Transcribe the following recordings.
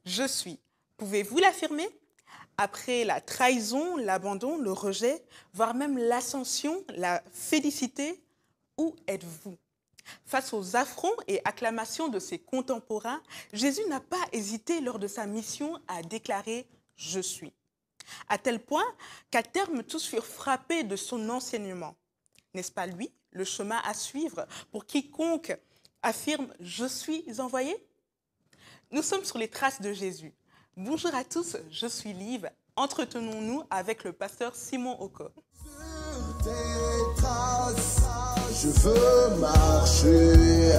Je suis. Pouvez-vous l'affirmer? Après la trahison, l'abandon, le rejet, voire même l'ascension, la félicité, où êtes-vous? Face aux affronts et acclamations de ses contemporains, Jésus n'a pas hésité lors de sa mission à déclarer « Je suis ». À tel point qu'à terme, tous furent frappés de son enseignement. N'est-ce pas lui, le chemin à suivre pour quiconque affirme « Je suis envoyé » ? Nous sommes sur les traces de Jésus. Bonjour à tous, je suis Liv. Entretenons-nous avec le pasteur Simon Oko. Sur tes traces, je veux marcher.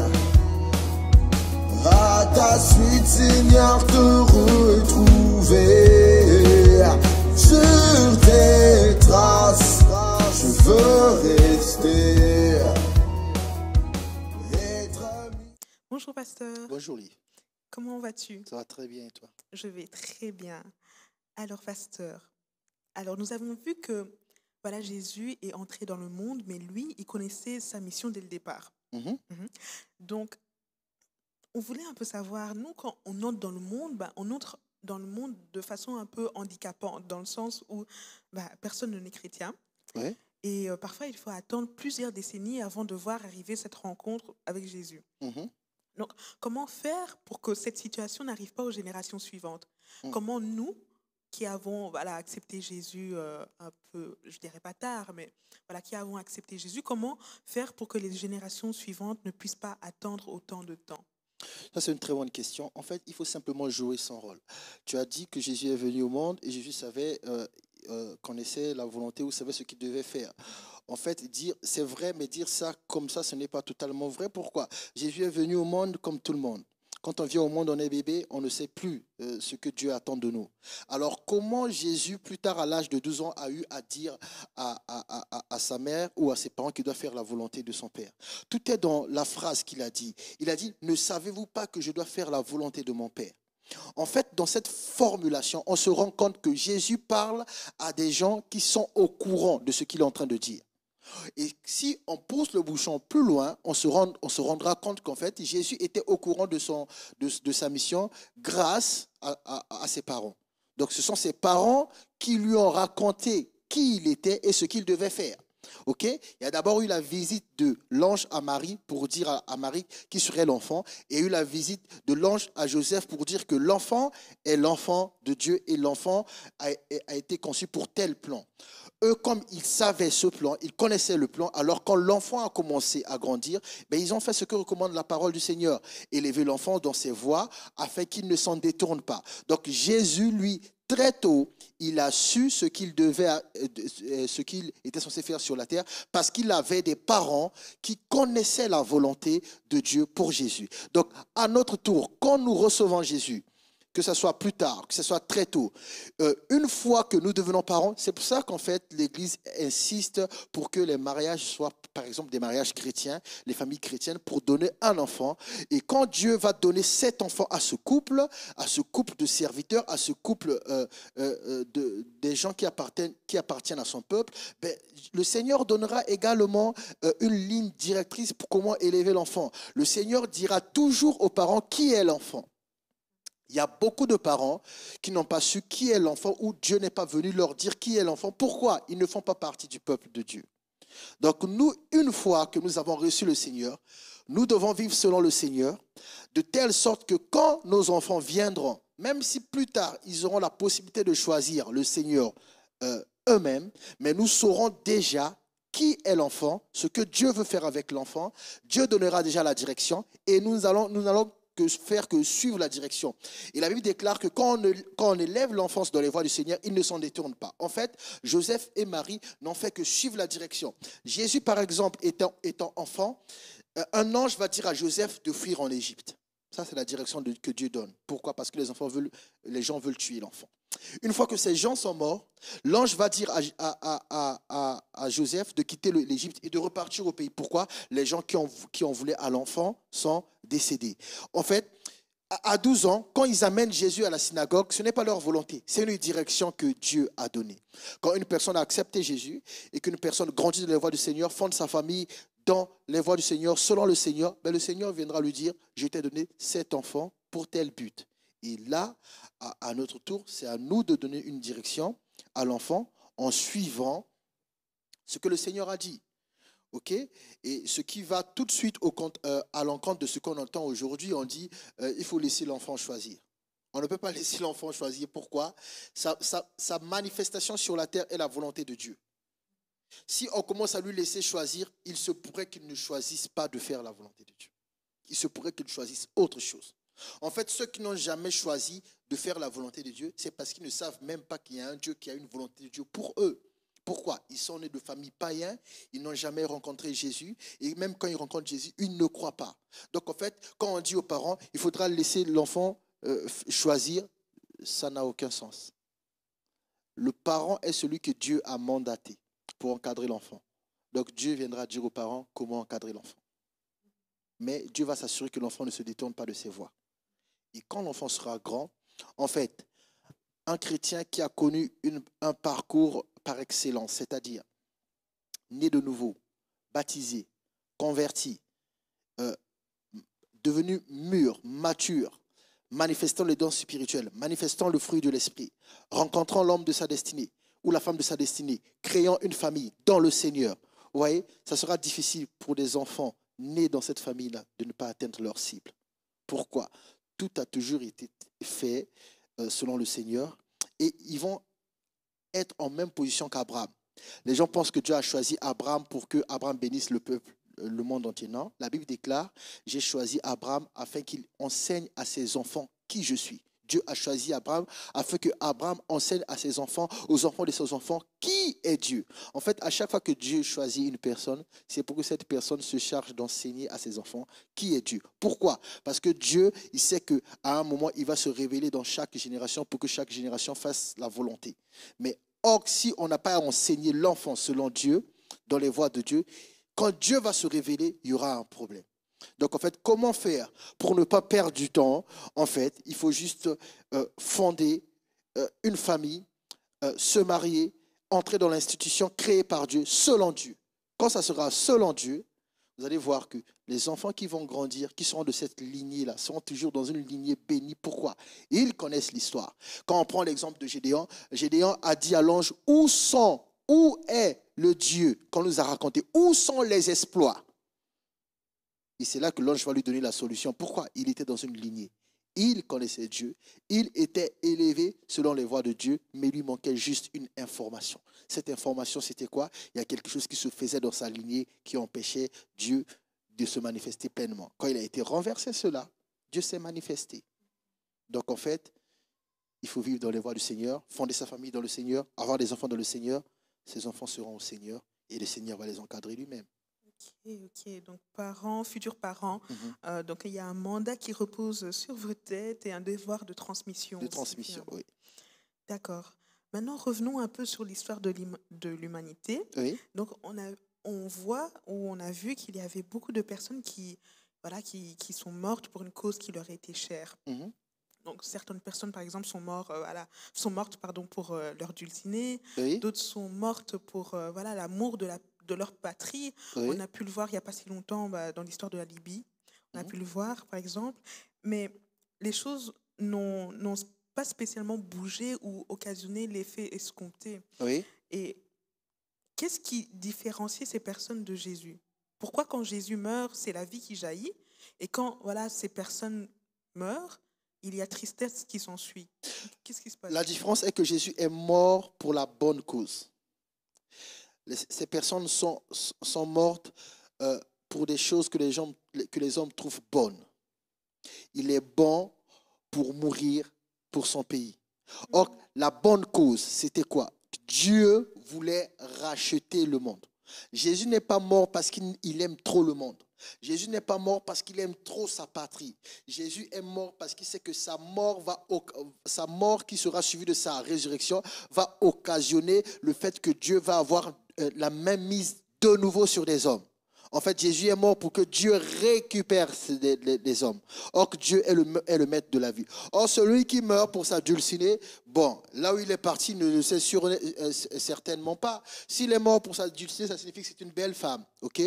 À ta suite, Seigneur, te retrouver. Sur tes traces, je veux rester. Bonjour pasteur. Bonjour Liv. Comment vas-tu? Ça va très bien et toi? Je vais très bien. Alors pasteur, nous avons vu que voilà, Jésus est entré dans le monde, mais lui, il connaissait sa mission dès le départ. Donc, on voulait un peu savoir, nous, quand on entre dans le monde, on entre dans le monde de façon un peu handicapante, dans le sens où personne ne n'est chrétien. Ouais. Et parfois, il faut attendre plusieurs décennies avant de voir arriver cette rencontre avec Jésus. Donc, comment faire pour que cette situation n'arrive pas aux générations suivantes? Comment nous, qui avons accepté Jésus un peu, je dirais pas tard, mais qui avons accepté Jésus, comment faire pour que les générations suivantes ne puissent pas attendre autant de temps? Ça, c'est une très bonne question. En fait, il faut simplement jouer son rôle. Tu as dit que Jésus est venu au monde et Jésus savait, connaissait la volonté ou savait ce qu'il devait faire. En fait, dire c'est vrai, mais dire ça comme ça, ce n'est pas totalement vrai. Pourquoi? Jésus est venu au monde comme tout le monde. Quand on vient au monde, on est bébé, on ne sait plus ce que Dieu attend de nous. Alors, comment Jésus, plus tard, à l'âge de 12 ans, a eu à dire à sa mère ou à ses parents qu'il doit faire la volonté de son Père? Tout est dans la phrase qu'il a dit. Il a dit, ne savez-vous pas que je dois faire la volonté de mon Père? En fait, dans cette formulation, on se rend compte que Jésus parle à des gens qui sont au courant de ce qu'il est en train de dire. Et si on pousse le bouchon plus loin, on se rendra compte qu'en fait, Jésus était au courant de sa mission grâce à ses parents. Donc, ce sont ses parents qui lui ont raconté qui il était et ce qu'il devait faire. Ok? Il y a d'abord eu la visite de l'ange à Marie pour dire à Marie qui serait l'enfant, et il y a eu la visite de l'ange à Joseph pour dire que l'enfant est l'enfant de Dieu et l'enfant a été conçu pour tel plan. Eux, comme ils savaient ce plan, ils connaissaient le plan, alors quand l'enfant a commencé à grandir, ils ont fait ce que recommande la parole du Seigneur, élever l'enfant dans ses voies afin qu'il ne s'en détourne pas. Donc Jésus, lui, très tôt, il a su ce qu'il était censé faire sur la terre parce qu'il avait des parents qui connaissaient la volonté de Dieu pour Jésus. Donc, à notre tour, quand nous recevons Jésus, que ce soit plus tard, que ce soit très tôt, une fois que nous devenons parents, c'est pour ça qu'en fait l'Église insiste pour que les mariages soient, par exemple, des mariages chrétiens, les familles chrétiennes, pour donner un enfant. Et quand Dieu va donner cet enfant à ce couple de serviteurs, à ce couple des gens qui appartiennent à son peuple, le Seigneur donnera également une ligne directrice pour comment élever l'enfant. Le Seigneur dira toujours aux parents qui est l'enfant. Il y a beaucoup de parents qui n'ont pas su qui est l'enfant ou Dieu n'est pas venu leur dire qui est l'enfant. Pourquoi? Ils ne font pas partie du peuple de Dieu. Donc nous, une fois que nous avons reçu le Seigneur, nous devons vivre selon le Seigneur, de telle sorte que quand nos enfants viendront, même si plus tard ils auront la possibilité de choisir le Seigneur eux-mêmes, mais nous saurons déjà qui est l'enfant, ce que Dieu veut faire avec l'enfant. Dieu donnera déjà la direction et nous allons faire que suivre la direction. Et la Bible déclare que quand on élève l'enfance dans les voies du Seigneur, il ne s'en détourne pas. En fait, Joseph et Marie n'ont fait que suivre la direction. Jésus, par exemple, étant enfant, un ange va dire à Joseph de fuir en Égypte. Ça, c'est la direction que Dieu donne. Pourquoi? Parce que les gens veulent tuer l'enfant. Une fois que ces gens sont morts, l'ange va dire à Joseph de quitter l'Égypte et de repartir au pays. Pourquoi? Les gens qui ont voulu à l'enfant sont décédés. En fait, à 12 ans, quand ils amènent Jésus à la synagogue, ce n'est pas leur volonté, c'est une direction que Dieu a donnée. Quand une personne a accepté Jésus et qu'une personne grandit dans les voies du Seigneur, fonde sa famille dans les voies du Seigneur, selon le Seigneur, le Seigneur viendra lui dire, je t'ai donné cet enfant pour tel but. Et là, à notre tour, c'est à nous de donner une direction à l'enfant en suivant ce que le Seigneur a dit. OK? Et ce qui va tout de suite à l'encontre de ce qu'on entend aujourd'hui, on dit il faut laisser l'enfant choisir. On ne peut pas laisser l'enfant choisir. Pourquoi? Sa manifestation sur la terre est la volonté de Dieu. Si on commence à lui laisser choisir, il se pourrait qu'il ne choisisse pas de faire la volonté de Dieu. Il se pourrait qu'il choisisse autre chose. En fait, ceux qui n'ont jamais choisi de faire la volonté de Dieu, c'est parce qu'ils ne savent même pas qu'il y a un Dieu qui a une volonté de Dieu pour eux. Pourquoi? Ils sont nés de familles païennes, ils n'ont jamais rencontré Jésus, et même quand ils rencontrent Jésus, ils ne croient pas. Donc en fait, quand on dit aux parents, il faudra laisser l'enfant choisir, ça n'a aucun sens. Le parent est celui que Dieu a mandaté pour encadrer l'enfant. Donc Dieu viendra dire aux parents comment encadrer l'enfant. Mais Dieu va s'assurer que l'enfant ne se détourne pas de ses voies. Et quand l'enfant sera grand, en fait, un chrétien qui a connu un parcours par excellence, c'est-à-dire né de nouveau, baptisé, converti, devenu mûr, mature, manifestant les dons spirituels, manifestant le fruit de l'esprit, rencontrant l'homme de sa destinée ou la femme de sa destinée, créant une famille dans le Seigneur. Vous voyez, ça sera difficile pour des enfants nés dans cette famille-là de ne pas atteindre leur cible. Pourquoi? Tout a toujours été fait selon le Seigneur et ils vont être en même position qu'Abraham. Les gens pensent que Dieu a choisi Abraham pour que Abraham bénisse le peuple, le monde entier. Non, la Bible déclare, j'ai choisi Abraham afin qu'il enseigne à ses enfants qui je suis. Dieu a choisi Abraham afin que Abraham enseigne à ses enfants, aux enfants de ses enfants, qui est Dieu. En fait, à chaque fois que Dieu choisit une personne, c'est pour que cette personne se charge d'enseigner à ses enfants qui est Dieu. Pourquoi? Parce que Dieu, il sait qu'à un moment, il va se révéler dans chaque génération pour que chaque génération fasse la volonté. Mais or, si on n'a pas enseigné l'enfant selon Dieu, dans les voies de Dieu, quand Dieu va se révéler, il y aura un problème. Donc, en fait, comment faire pour ne pas perdre du temps? En fait, il faut juste fonder une famille, se marier, entrer dans l'institution créée par Dieu, selon Dieu. Quand ça sera selon Dieu, vous allez voir que les enfants qui vont grandir, qui seront de cette lignée-là, seront toujours dans une lignée bénie. Pourquoi? Ils connaissent l'histoire. Quand on prend l'exemple de Gédéon, Gédéon a dit à l'ange, où est le Dieu qu'on nous a raconté? Où sont les exploits? Et c'est là que l'ange va lui donner la solution. Pourquoi? Il était dans une lignée. Il connaissait Dieu. Il était élevé selon les voies de Dieu, mais lui manquait juste une information. Cette information, c'était quoi? Il y a quelque chose qui se faisait dans sa lignée qui empêchait Dieu de se manifester pleinement. Quand il a été renversé cela, Dieu s'est manifesté. Donc en fait, il faut vivre dans les voies du Seigneur, fonder sa famille dans le Seigneur, avoir des enfants dans le Seigneur. Ces enfants seront au Seigneur et le Seigneur va les encadrer lui-même. Ok. Donc parents, futurs parents, donc il y a un mandat qui repose sur vos têtes et un devoir de transmission. De transmission, oui. D'accord. Maintenant, revenons un peu sur l'histoire de l'humanité. Oui. Donc on voit ou on a vu qu'il y avait beaucoup de personnes qui sont mortes pour une cause qui leur était chère. Donc certaines personnes, par exemple, sont mortes pour leur dulcinée. Oui. D'autres sont mortes pour l'amour de leur patrie. Oui. On a pu le voir il n'y a pas si longtemps dans l'histoire de la Libye. On a pu le voir, par exemple. Mais les choses n'ont pas spécialement bougé ou occasionné l'effet escompté. Oui. Et qu'est-ce qui différencie ces personnes de Jésus? Pourquoi quand Jésus meurt, c'est la vie qui jaillit? Et quand ces personnes meurent, il y a tristesse qui s'ensuit. Qu'est-ce qui se passe? La différence est que Jésus est mort pour la bonne cause. Ces personnes sont mortes pour des choses que les hommes trouvent bonnes. Il est bon pour mourir pour son pays. Or, la bonne cause, c'était quoi? Dieu voulait racheter le monde. Jésus n'est pas mort parce qu'il aime trop le monde. Jésus n'est pas mort parce qu'il aime trop sa patrie. Jésus est mort parce qu'il sait que sa mort qui sera suivie de sa résurrection va occasionner le fait que Dieu va avoir la même mise de nouveau sur des hommes. En fait, Jésus est mort pour que Dieu récupère les hommes. Or, que Dieu est le maître de la vie. Or, celui qui meurt pour sa dulcinée, bon, là où il est parti, ne le sait certainement pas. S'il est mort pour sa dulcinée, ça signifie que c'est une belle femme. Ok?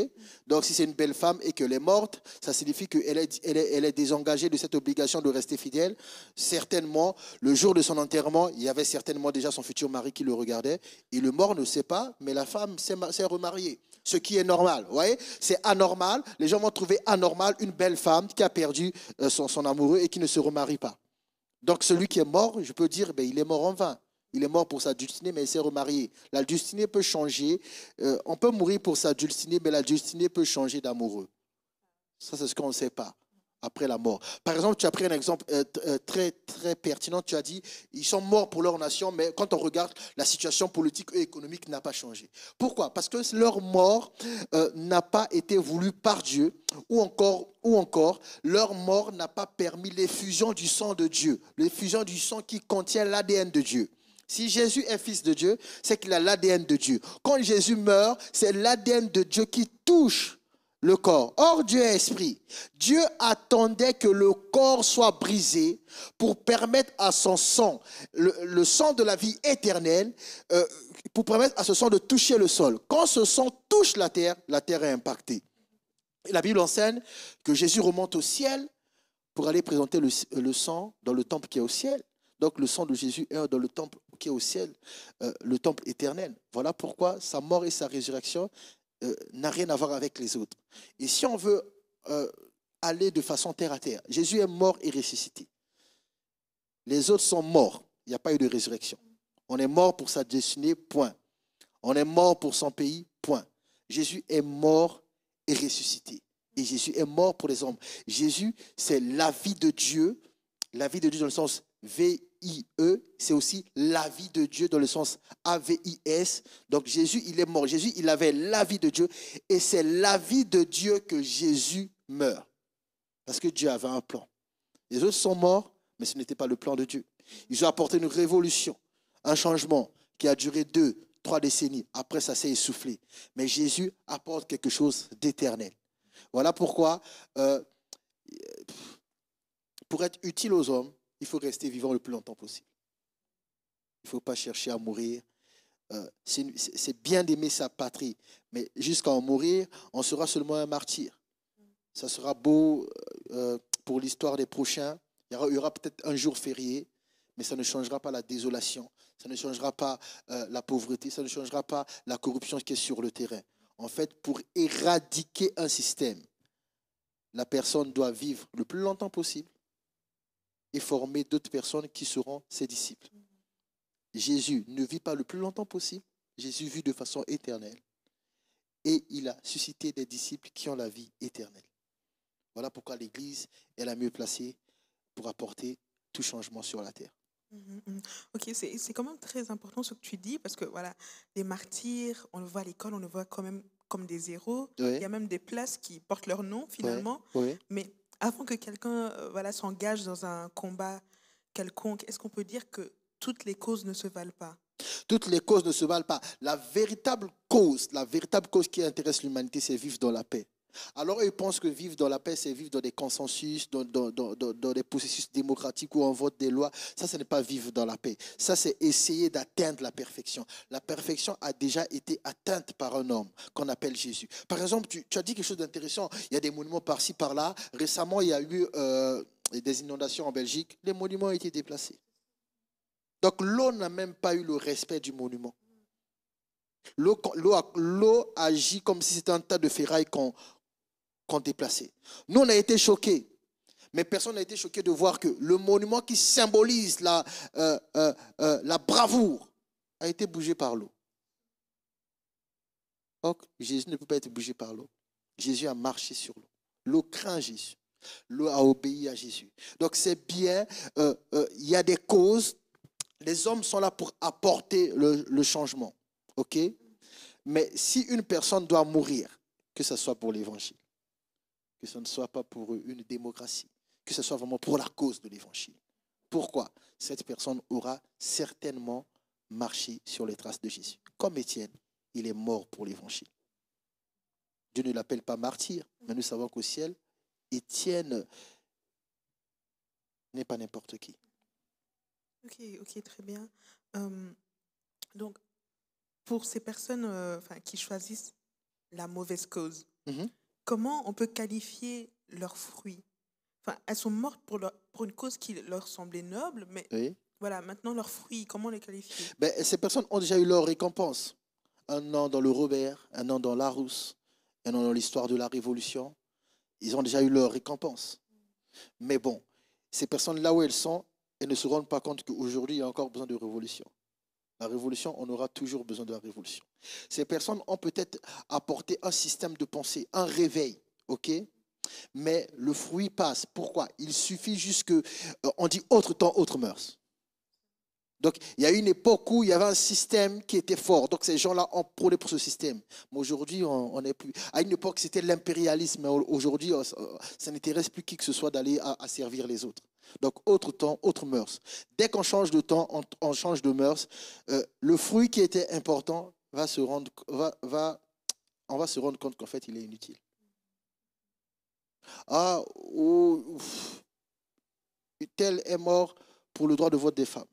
Donc, si c'est une belle femme et qu'elle est morte, ça signifie qu'elle est désengagée de cette obligation de rester fidèle. Certainement, le jour de son enterrement, il y avait certainement déjà son futur mari qui le regardait. Et le mort ne sait pas, mais la femme s'est remariée. Ce qui est normal, vous voyez, c'est anormal. Les gens vont trouver anormal une belle femme qui a perdu son amoureux et qui ne se remarie pas. Donc celui qui est mort, je peux dire, ben, il est mort en vain. Il est mort pour sa dulcinée, mais il s'est remarié. La dulcinée peut changer. On peut mourir pour sa dulcinée, mais la dulcinée peut changer d'amoureux. Ça, c'est ce qu'on ne sait pas après la mort. Par exemple, tu as pris un exemple très, très pertinent. Tu as dit, ils sont morts pour leur nation, mais quand on regarde, la situation politique et économique n'a pas changé. Pourquoi? Parce que leur mort n'a pas été voulue par Dieu, ou encore, leur mort n'a pas permis l'effusion du sang de Dieu, l'effusion du sang qui contient l'ADN de Dieu. Si Jésus est fils de Dieu, c'est qu'il a l'ADN de Dieu. Quand Jésus meurt, c'est l'ADN de Dieu qui touche le corps. Or, Dieu est esprit. Dieu attendait que le corps soit brisé pour permettre à son sang, le sang de la vie éternelle, pour permettre à ce sang de toucher le sol. Quand ce sang touche la terre est impactée. Et la Bible enseigne que Jésus remonte au ciel pour aller présenter le sang dans le temple qui est au ciel. Donc le sang de Jésus est dans le temple qui est au ciel, le temple éternel. Voilà pourquoi sa mort et sa résurrection n'a rien à voir avec les autres. Et si on veut aller de façon terre à terre, Jésus est mort et ressuscité. Les autres sont morts. Il n'y a pas eu de résurrection. On est mort pour sa destinée, point. On est mort pour son pays, point. Jésus est mort et ressuscité. Et Jésus est mort pour les hommes. Jésus, c'est la vie de Dieu. La vie de Dieu dans le sens V-I-E, c'est aussi la vie de Dieu dans le sens A-V-I-S. Donc Jésus, il est mort. Jésus, il avait la vie de Dieu. Et c'est la vie de Dieu que Jésus meurt. Parce que Dieu avait un plan. Les autres sont morts, mais ce n'était pas le plan de Dieu. Ils ont apporté une révolution, un changement qui a duré 2, 3 décennies. Après, ça s'est essoufflé. Mais Jésus apporte quelque chose d'éternel. Voilà pourquoi, pour être utile aux hommes, il faut rester vivant le plus longtemps possible. Il ne faut pas chercher à mourir. C'est bien d'aimer sa patrie, mais jusqu'à en mourir, on sera seulement un martyr. Ça sera beau pour l'histoire des prochains. Il y aura peut-être un jour férié, mais ça ne changera pas la désolation. Ça ne changera pas la pauvreté. Ça ne changera pas la corruption qui est sur le terrain. En fait, pour éradiquer un système, la personne doit vivre le plus longtemps possible et former d'autres personnes qui seront ses disciples. Jésus ne vit pas le plus longtemps possible. Jésus vit de façon éternelle. Et il a suscité des disciples qui ont la vie éternelle. Voilà pourquoi l'Église est la mieux placée pour apporter tout changement sur la terre. Ok, c'est quand même très important ce que tu dis, parce que voilà, les martyrs, on le voit à l'école, on le voit quand même comme des héros. Oui. Il y a même des places qui portent leur nom finalement. Oui. Mais avant que quelqu'un voilà, s'engage dans un combat quelconque, est-ce qu'on peut dire que toutes les causes ne se valent pas? Toutes les causes ne se valent pas. La véritable cause qui intéresse l'humanité, c'est vivre dans la paix. Alors, ils pensent que vivre dans la paix, c'est vivre dans des consensus, dans des processus démocratiques où on vote des lois. Ça, ce n'est pas vivre dans la paix. Ça, c'est essayer d'atteindre la perfection. La perfection a déjà été atteinte par un homme qu'on appelle Jésus. Par exemple, tu as dit quelque chose d'intéressant. Il y a des monuments par-ci, par-là. Récemment, il y a eu des inondations en Belgique. Les monuments ont été déplacés. Donc, l'eau n'a même pas eu le respect du monument. L'eau agit comme si c'était un tas de ferrailles qu'on déplacé. Nous, on a été choqués. Mais personne n'a été choqué de voir que le monument qui symbolise la bravoure a été bougé par l'eau. Or, Jésus ne peut pas être bougé par l'eau. Jésus a marché sur l'eau. L'eau craint Jésus. L'eau a obéi à Jésus. Donc, c'est bien. Il y a des causes. Les hommes sont là pour apporter le changement. OK? Mais si une personne doit mourir, que ce soit pour l'évangile, que ce ne soit pas pour une démocratie, que ce soit vraiment pour la cause de l'évangile. Pourquoi? Cette personne aura certainement marché sur les traces de Jésus. Comme Étienne, il est mort pour l'évangile. Dieu ne l'appelle pas martyr, mais nous savons qu'au ciel, Étienne n'est pas n'importe qui. Ok, très bien. Donc, pour ces personnes qui choisissent la mauvaise cause, comment on peut qualifier leurs fruits? Elles sont mortes pour une cause qui leur semblait noble, mais voilà, maintenant leurs fruits, comment les qualifier? Ces personnes ont déjà eu leur récompense. Un an dans le Robert, un an dans Larousse, un an dans l'histoire de la Révolution. Ils ont déjà eu leur récompense. Mais bon, ces personnes, là où elles sont, elles ne se rendent pas compte qu'aujourd'hui, il y a encore besoin de révolution. La révolution, on aura toujours besoin de la révolution. Ces personnes ont peut-être apporté un système de pensée, un réveil, ok? Mais le fruit passe. Pourquoi? Il suffit juste que, on dit autre temps, autre mœurs. Donc, il y a une époque où il y avait un système qui était fort. Donc, ces gens-là ont prôné pour ce système. Mais aujourd'hui, on n'est plus. À une époque, c'était l'impérialisme. Aujourd'hui, ça n'intéresse plus qui que ce soit d'aller à servir les autres. Donc, autre temps, autre mœurs. Dès qu'on change de temps, on change de mœurs. Le fruit qui était important on va se rendre compte qu'en fait, il est inutile. Tel est mort pour le droit de vote des femmes.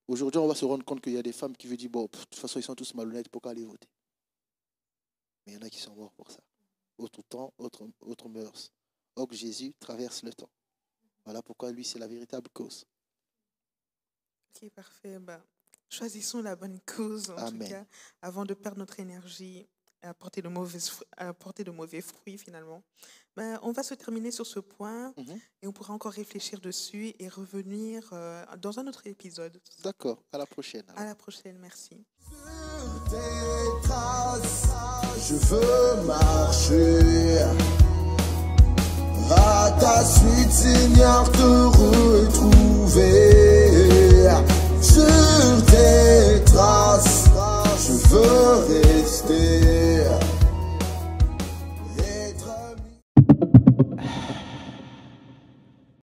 Aujourd'hui, on va se rendre compte qu'il y a des femmes qui veulent dire, bon, de toute façon, ils sont tous malhonnêtes, pourquoi aller voter? Mais il y en a qui sont morts pour ça. Autre temps, autre mœurs. Or, Jésus traverse le temps. Voilà pourquoi lui, c'est la véritable cause. Ok, parfait. Choisissons la bonne cause, en tout cas, avant de perdre notre énergie à apporter de mauvais fruits, finalement. On va se terminer sur ce point et on pourra encore réfléchir dessus et revenir dans un autre épisode. D'accord, à la prochaine. À la prochaine, merci. Sur tes traces, je veux marcher. À ta suite, Seigneur, te roule.